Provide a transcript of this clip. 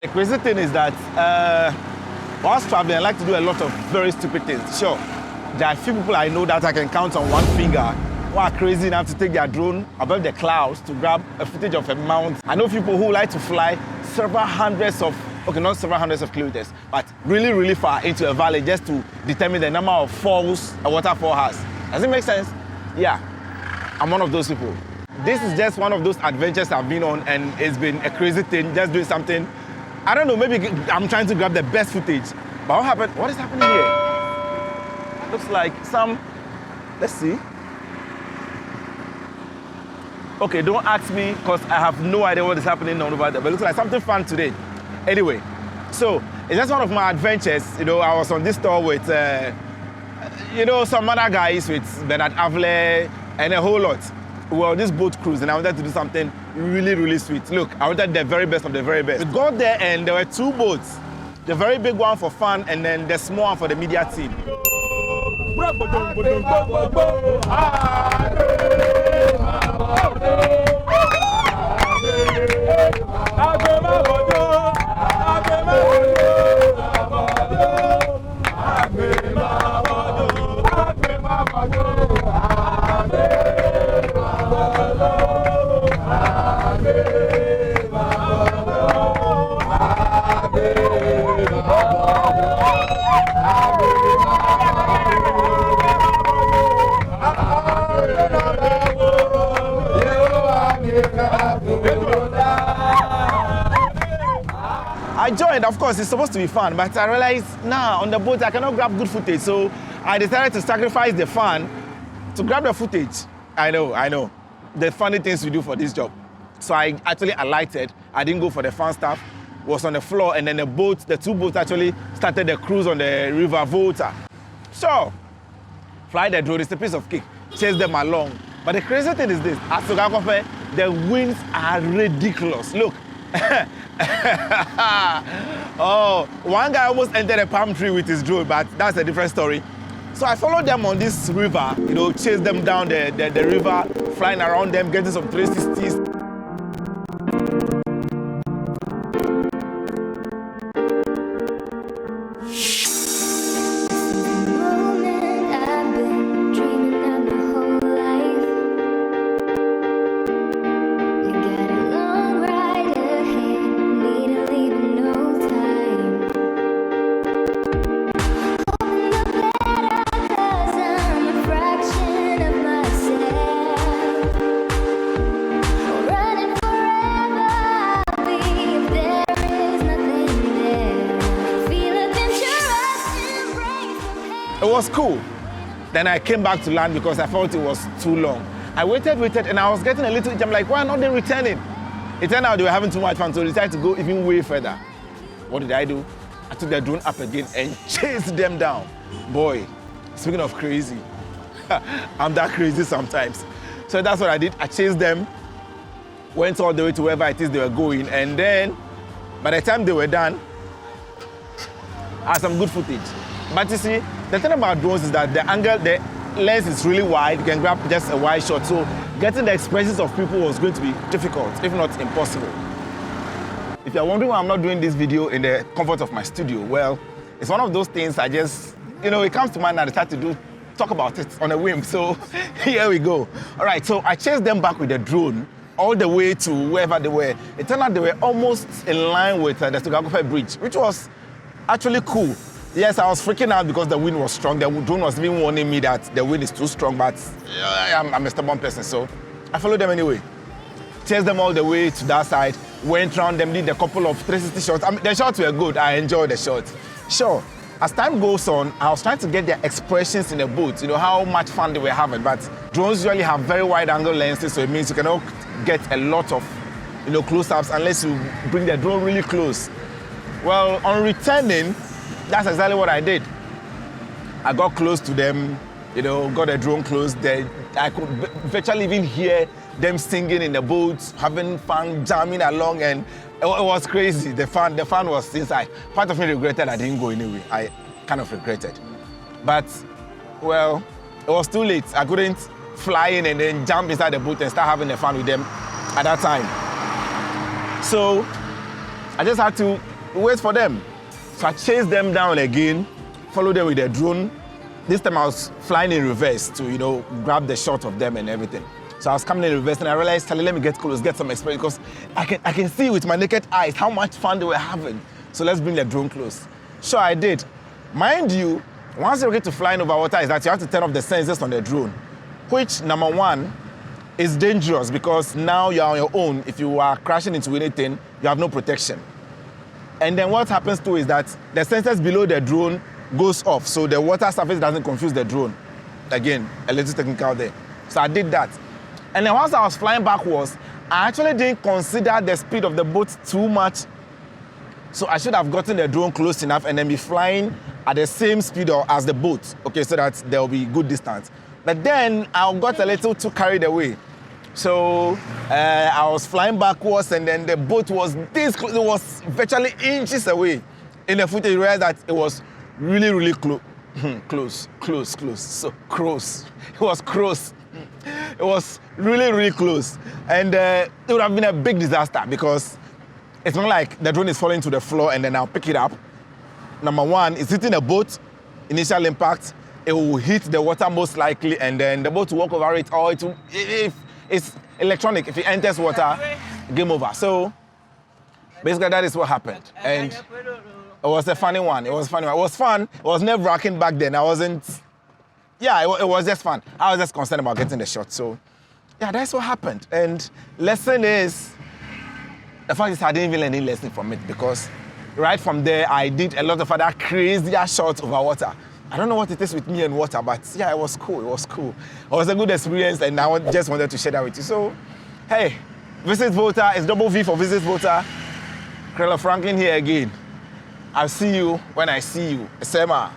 The crazy thing is that whilst traveling, I like to do a lot of very stupid things. Sure, there are a few people I know that I can count on one finger who are crazy enough to take their drone above the clouds to grab a footage of a mount. I know people who like to fly several hundreds of, okay, not several hundreds of kilometers, but really, really far into a valley just to determine the number of falls a waterfall has. Does it make sense? Yeah, I'm one of those people. This is just one of those adventures I've been on, and it's been a crazy thing, just doing something. I don't know, maybe I'm trying to grab the best footage. But what happened? What is happening here? Looks like some, let's see. Okay, don't ask me, because I have no idea what is happening over there, but it looks like something fun today. Anyway, so it's just one of my adventures. You know, I was on this tour with, some other guys with Bernard Avle and a whole lot. We were on this boat cruise, and I wanted to do something really, really sweet. Look, I wanted the very best of the very best. We got there, and there were two boats. The very big one for fun, and then the small one for the media team. I joined, of course, it's supposed to be fun, but I realized, on the boat I cannot grab good footage, so I decided to sacrifice the fun to grab the footage. I know. The funny things we do for this job. So I actually alighted. I didn't go for the fun stuff. Was on the floor, and then the two boats actually started the cruise on the river Volta. So, fly the drone, it's a piece of cake. Chase them along. But the crazy thing is this, at Sogakope, the winds are ridiculous. Look. Oh, one guy almost entered a palm tree with his drone, but that's a different story. So I followed them on this river, chased them down the river, flying around them, getting some 360s. It was cool. Then I came back to land because I felt it was too long. I waited, and I was getting a little itchy. I'm like, why not they returning? It turned out they were having too much fun, so I decided to go even way further. What did I do? I took the drone up again and chased them down. Boy, speaking of crazy, I'm that crazy sometimes. So that's what I did. I chased them, went all the way to wherever it is they were going, and then by the time they were done, I had some good footage. But you see, the thing about drones is that the lens is really wide. You can grab just a wide shot. So getting the expressions of people was going to be difficult, if not impossible. If you're wondering why I'm not doing this video in the comfort of my studio, well, it's one of those things I just, it comes to mind and I decide to talk about it on a whim. So here we go. All right, so I chased them back with the drone all the way to wherever they were. It turned out they were almost in line with the Sogakope Bridge, which was actually cool. Yes, I was freaking out because the wind was strong. The drone was even warning me that the wind is too strong, but I'm a stubborn person, so I followed them anyway. Chased them all the way to that side, went around them, did a couple of 360 shots. The shots were good. I enjoyed the shots. Sure, as time goes on, I was trying to get their expressions in the boat, how much fun they were having, but drones usually have very wide angle lenses, so it means you cannot get a lot of close-ups unless you bring the drone really close. Well, on returning, that's exactly what I did. I got close to them, got the drone close. I could virtually even hear them singing in the boats, having fun, jamming along, and it was crazy. The fun was inside. Part of me regretted I didn't go anyway. I kind of regretted. But, well, it was too late. I couldn't fly in and then jump inside the boat and start having the fun with them at that time. So I just had to we wait for them. So I chased them down again, followed them with the drone. This time I was flying in reverse to, grab the shot of them and everything. So I was coming in reverse and I realized, Charlie, let me get close, get some experience, because I can see with my naked eyes how much fun they were having. So let's bring the drone close. Sure, I did. Mind you, once you get to flying over water is that you have to turn off the sensors on the drone, which, number one, is dangerous because now you're on your own. If you are crashing into anything, you have no protection. And then what happens too is that the sensors below the drone goes off, so the water surface doesn't confuse the drone. Again, a little technical there. So I did that. And then once I was flying backwards, I actually didn't consider the speed of the boat too much. So I should have gotten the drone close enough and then be flying at the same speed as the boat, okay, so that there will be good distance. But then I got a little too carried away. So I was flying backwards and then the boat was this close. It was virtually inches away. In the footage, you realize that it was really, really close. So close. It was close. It was really, really close. And it would have been a big disaster because it's not like the drone is falling to the floor and then I'll pick it up. Number one, it's hitting the boat, initial impact. It will hit the water most likely and then the boat will walk over it, or if it's electronic, if it enters water, game over. So basically that is what happened. And it was a funny one. It was funny. It was fun. It was nerve-wracking back then. It was just fun. I was just concerned about getting the shot. So yeah, that's what happened. And lesson is, the fact is I didn't even learn any lesson from it because right from there, I did a lot of other crazier shots over water. I don't know what it is with me and water, but yeah, it was cool. It was cool. It was a good experience, and I just wanted to share that with you. So, hey, Visit Volta. It's double V for Visit Volta. Krella Franklin here again. I'll see you when I see you. Sema.